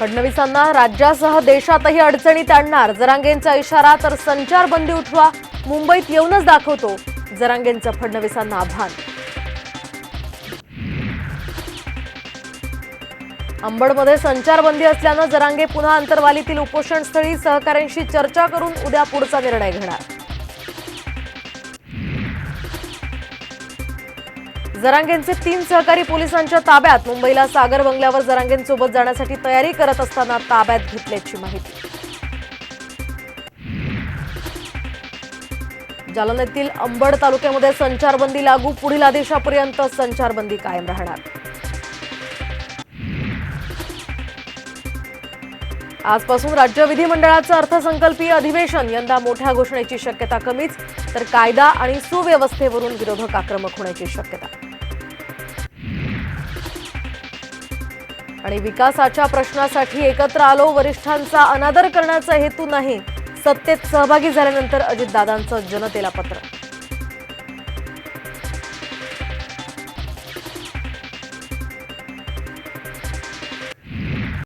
फडणवीसांना राज्यासह देशातही अडचणीत आणणार जरांगेंचा इशारा, तर संचारबंदी उठवा, मुंबईत येऊनच दाखवतो, जरांगेंचं फडणवीसांना आव्हान. अंबडमध्ये संचारबंदी असल्यानं जरांगे पुन्हा अंतरवालीतील उपोषणस्थळी सहकाऱ्यांशी चर्चा करून उद्या पुढचा निर्णय घेणार. जरांगेंचे 3 सहकारी पोलिसांच्या ताब्यात. मुंबईला सागर बंगल्यावर जरांगेंसोबत जाण्यासाठी तयारी करत असताना ताब्यात घेतल्याची माहिती. जालन्यातील अंबड तालुक्यामध्ये संचारबंदी लागू, पुढील आदेशापर्यंत संचारबंदी कायम राहणार. आजपासून राज्य विधिमंडळाचं अर्थसंकल्पीय अधिवेशन. यंदा मोठ्या घोषणेची शक्यता कमीच, तर कायदा आणि सुव्यवस्थेवरून विरोधक आक्रमक होण्याची शक्यता. आणि विकासाच्या प्रश्नासाठी एकत्र आलो, वरिष्ठांचा अनादर करण्याचा हेतू नाही, सत्तेत सहभागी झाल्यानंतर अजितदादांचं जनतेला पत्र.